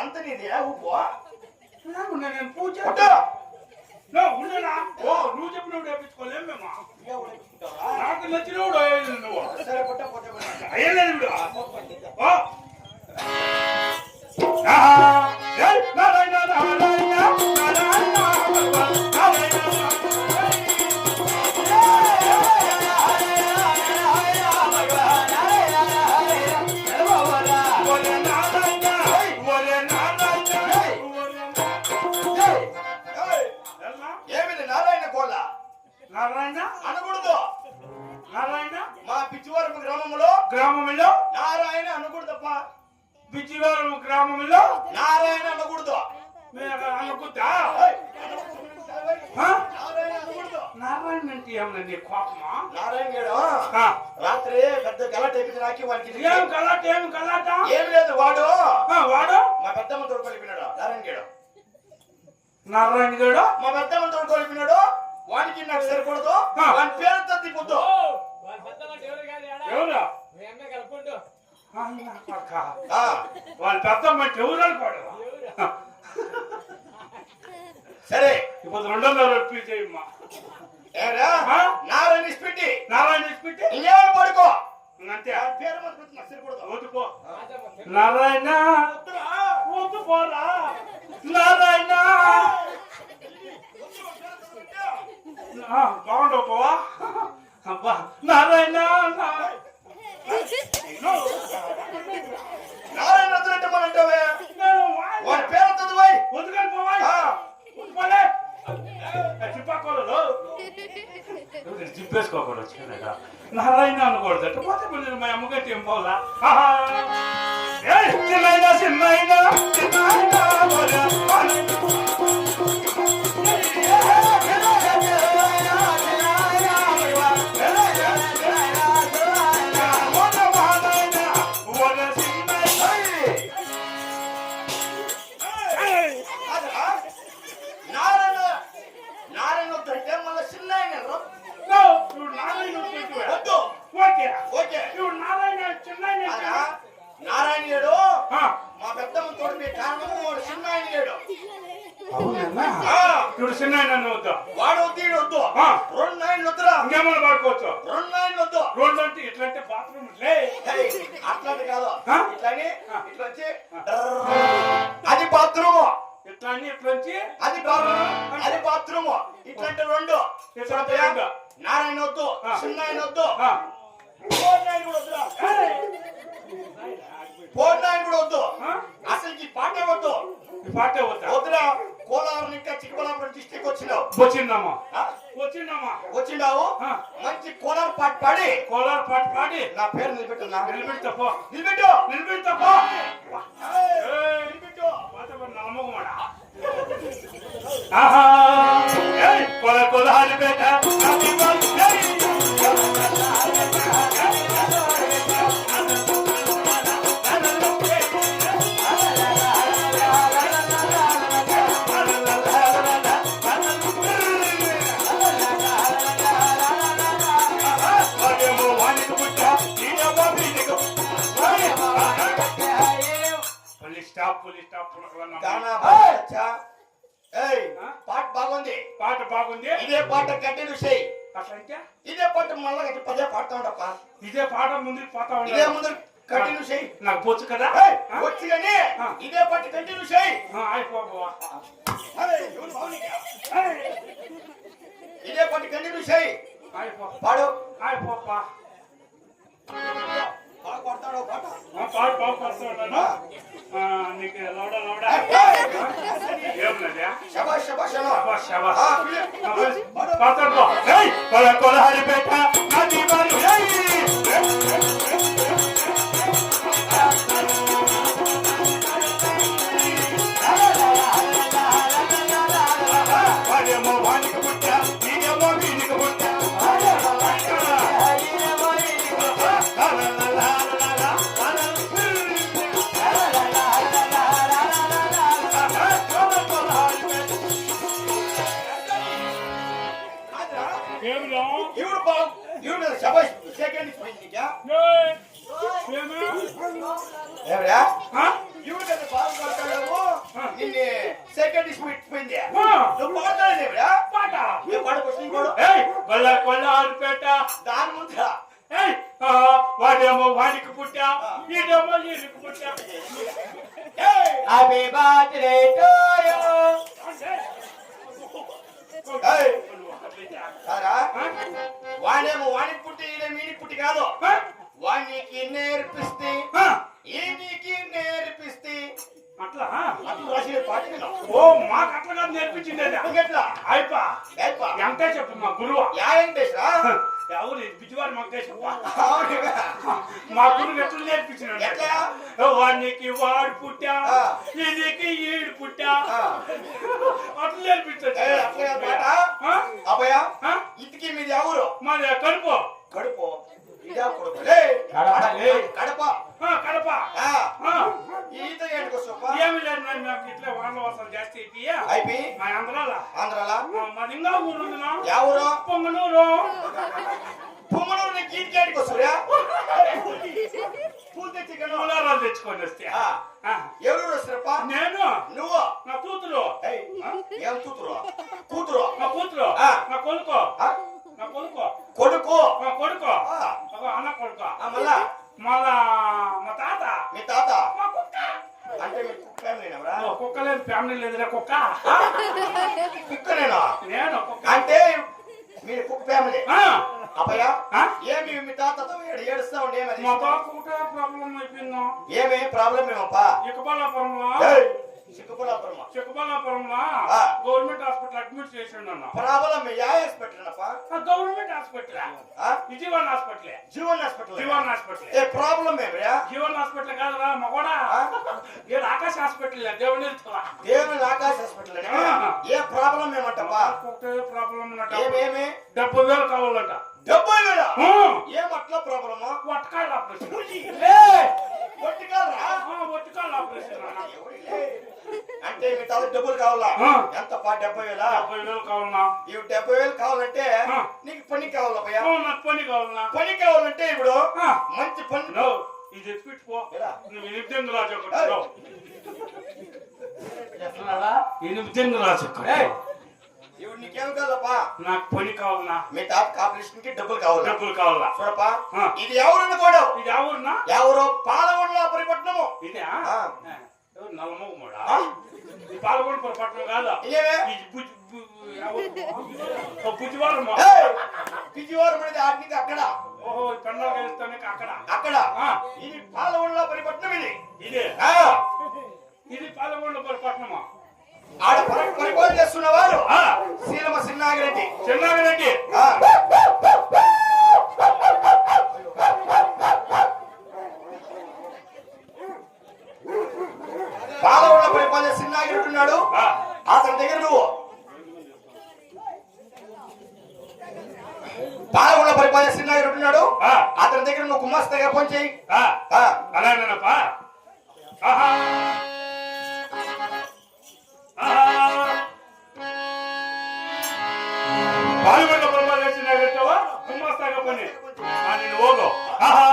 ఎంత నీది ఉప్పు నేను పూజ ఉండనా ఓ నువ్వు చెప్పినప్పుడు వేపించుకోలేము మేము నాకు నచ్చినప్పుడు అయ్యేది నువ్వు సరే పుట్ట అయ్యలేదు నారాయణ అనకూడదు. నారాయణ మా పిచ్చివరం గ్రామంలో నారాయణ అనకూడదప్ప. పిచ్చివరం గ్రామంలో నారాయణ అనకూడదు. అనుకుంటా నారాయణ అంటే ఏమన్నా కోపమా? నారాయణ గారు రాత్రి పెద్ద గలాట అయిపోయింది. నాకు వాడికి ఏం గలాట ఏం లేదు. వాడు వాడు మా పెద్దమ్మ తోడుకొలిపినాడు. నారాయణ గారు మా పెద్దమ్మ తోడుకొలిపినాడు. వానికి నాకు సరిపడదు. వాని పేరు తప్పిపోద్దు. ఎవరు వాళ్ళ పెద్దమ్మ ఎవరు అనుకోడు. సరే ఇప్పుడు 200 రూపాయలు చేయమ్మా. నారాయణ ఇస్పెట్టి ఇంకేమో పడుకో. అంతే పేరు సరిపడదు. వద్దుకో నారాయణ వద్దు పోరా నారాయణ బాగుండవు పోవా అబ్బా నారాయణ నారాయణ వద్దులంటే మన అంటావే. వాడి పేరు వద్దు పోయి వద్దుకొని పోలే చిప్పాకోలేదు చింపేసుకోకూడదు వచ్చిందా నారాయణ అనకూడదు అంటే పోతే పిల్లలు మా అమ్మగట్టి ఏం పోలా చిన్నైనా చిన్నైనా నారాయణుడు మా పెద్దమ్మ తోడు మీ కారణము వాడు చిన్నాయనడు. అవునా ఇప్పుడు చిన్న వద్దు వాడు వద్దు ఈడు వద్దు. 2 నాయనలు వద్దురా. ఇంకేమన్నా పాడుకోవచ్చు. 2 నాయనలు వద్దు. 2 అంటే ఇట్లాంటి బాత్రూమ్ అట్లాంటి కాదు. ఇట్లాని ఇట్లా వచ్చి అది బాత్రూము. ఇట్లా ఇట్లొచ్చి అది బాత్రూము. ఇట్లాంటి 2 నారాయణ వద్దు. చిన్నాయన వద్దు. 4 నాయన కూడా వద్దురా. 4 నాయన కూడా వద్దు. అసలు ఈ పాట వద్దు. ఈ పాట వద్దురా. కోలారం ఇంకా చిక్కబళ్ళాపురం డిస్ట్రిక్ట్ వచ్చినావు. వచ్చిండావు. మంచి కోలార్ పాట పాడి నా పేరు నిలబెట్టా. నిలబెట్టు నమ్మకమాడా కొలాలి పెట్ట పాట బాగుంది. ఇదే పాట కంటిన్యూ చేయి. అట్లంటే ఇదే పాట మళ్ళా పదే పాడుతా ఉండప్ప. ఇదే పాట ముందుకు పోతా ఇదే ముందు కంటిన్యూ చేయి. నాకు పోచ్చు కదా వచ్చి కానీ ఇదే పాట కంటిన్యూ చేయి. అయిపోవా ఇదే పాట కంటిన్యూ చేయి. పాడు అయిపోపా బాగా కొడతాడు పాట. పాడు బాగా కొడతాడు. నీకు లౌడా ఏమన్నదా శబాష్ శబాష్ కొలహరి పెట్ట నది వాడేమో వానికి పుట్ట నీకేమో వీనికి పుట్ట ఇవి కదా బాగా కొడతావు నిన్ను సెకండ్ స్పీడ్ పోయింది ఆ. నువ్వు పాడతానేవిడా పాట ఏ పాడ క్వశ్చన్ కూడా ఏయ్ కొల్ల కొల్ల ఆరుపేట దాని ముందర ఏయ్ వాడేమో వాడికి పుట్టా ఈడేమో ఈడికి పుట్టా హ్యాపీ బర్త్డే టు యు ఏయ్ సారా వాడేమో వాడికి పుట్టి ఈడేమో ఈడికి పుట్టి కాదు వానికి నేర్పిస్తే ఈనికి నేర్పిస్తే అట్లా అట్లా రాసిన పాట విను. ఓ మాకు అట్లా కాదు నేర్పించింది ఇంకెట్లా అయిపా ఏప్పా ఎంత చెప్పు మా గురువు యా వెంకటేశ్వరా ఎవరు బిజువారి మాకే చెప్పు అవునుగా మా గురువు ఎట్లా నేర్పించినాడు ఎట్లా? వానికి వాడు పుట్టా ఆ. ఈయనకి ఈడు పుట్టా ఆ. అట్లా నేర్పించాడు ఏయ్, అట్లా కాదు పాట అభయ ఇంటికి మీది ఎవరు మరి కడుపు కడుపు ఇదా కొడుకు లే కడప కడప ఆ, ఈత ఏంటికి వస్తావా ఏమి లేదు మరి మాకు ఇట్లా వానల వర్షం జాస్తి అయిపోయా అయిపోయి మా ఆంధ్రాల ఆంధ్రాలా మాది ఇంకా ఊరు ఉందినా ఎవరు పొంగనూరు పుమ్మనూరు నీకు ఇంటికి వస్తురా పూలు తెచ్చి మూలారాలు తెచ్చుకొని వస్తే ఎవరు వస్తారప్ప నేను నువ్వు నా కూతురు ఏయ్, ఏం కూతురు కూతురు నా కూతురు ఆ. నా కొడుకు ఆ, నా కొడుకు కొడుకు నా కొడుకు ఆ, ఒక అన్న కొడుకు మళ్ళా మళ్ళా మా తాత మీ తాత మా కుక్క అంటే మీ కుక్క నేనవరా ఓ, కుక్క లేదు ఫ్యామిలీ లేదురా కుక్క కుక్కనేనా నేను కుక్క అంటే మీరు కుక్క ఫ్యామిలీ ఆ, అబ్బయ్య ఆ? ఏమి మీ తాతతో ఏడుస్తా ఉండే ఏమది మా తాత ఒకటే ప్రాబ్లం అయిపోయిందా ఏమి ప్రాబ్లం ఏమప్పా చిక్కబల్లాపురంలో చిక్కుపలాపురమా చిక్కబల్లాపురంలో ఆ. గవర్నమెంట్ హాస్పిటల్ అడ్మిట్ చేసిండు అన్న ప్రాబ్లం యా హాస్పిటల్ అప్ప government hospital Vijayawada hospital Jeevan hospital Jeevan hospital ఏ ప్రాబ్లం ఏమిరా జీవన్ హాస్పిటల్ కాదురా మగోడా ఏడు ఆకాశ హాస్పిటల్ దేవుని వెళ్తావా దేవుని ఆకాశ హాస్పిటల్ ఆ. ఏ ప్రాబ్లం ఏమంటప్పా ఒకటే ప్రాబ్లం ఉన్నట ఏమేమి 70,000 కావాలంట 70,000 ఆ, ఏమట్లా ప్రాబ్లమా వట్టకాయల ఆపరేషన్ కొట్టుకాలరా వట్టకాయల ఆపరేషన్ అన్న అంటే మీ తాత డబ్బులు కావాలా ఆ. ఎంత 70,000 70,000 కావాలన్నా ఇవి 70,000 కావాలంటే ఆ. నీకు పని కావాలా భయ్యా నాకు పని కావాలన్నా పని కావాలంటే ఇప్పుడు ఆ. మంచి పని నో, ఇది తెచ్చిపెట్టుకో ఎలా? నువ్వు 8 రాజు ఒకటి చేస్తున్నాడా 8 రాజు ఏయ్, ఇప్పుడు నీకేం కావాలప్పా నాకు పని కావాలన్నా మీ తాత కాపరేషన్ కి డబ్బులు కావాలా డబ్బులు కావాలా చూడప్పా ఆ. ఇది ఎవరు అనుకోడు ఇది ఎవరున్నా ఎవరో పాలగొండల పరిపట్నము ఇదే ఆ. ఎవరు నల్లమోగమోడా ఆ? ఈ పాల్గొండ పొరపాటు కాదా ఏమే ఇది బుజ్జివారమ్మా ఏయ్, పిజివారం అనేది ఆడికి అక్కడ ఓహో పెండలు గెలుస్తానే అక్కడ అక్కడ ఆ. ఇది పాలగొండల పరిపట్నం ఇది ఇదే ఆ. ఇది పాల్గొండ పొరపాటునమ్మా ఆడ పరిపాలన చేస్తున్న వారు ఆ. శీలమ సిన్నాగిరెడ్డి చిన్నాగిరెడ్డి ఆ. పాలగొండ పరిపాలన సిన్నాగిరెడ్డి ఉన్నాడు ఆ. అతని దగ్గర నువ్వు పాలగొండ పరిపాలన సిన్నాగిరెడ్డి ఉన్నాడు ఆ. అతని దగ్గర నువ్వు గుమ్మస్తగా పని చేయి అలానేనప్పా ఆహా పాల్గొండ పొరపాటు చిన్నాగిరెడ్డవా గుమ్మస్తాగా పని నేను ಹೋಗೋ ಆಹಾ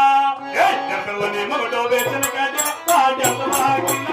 ಏ ಜಂಗಲಲ್ಲಿ ಮಗಡೋ ಬೇಚನ ಕಾಜ ಆ ಜಂಗಲ ಹಾಕಿಲ್ಲ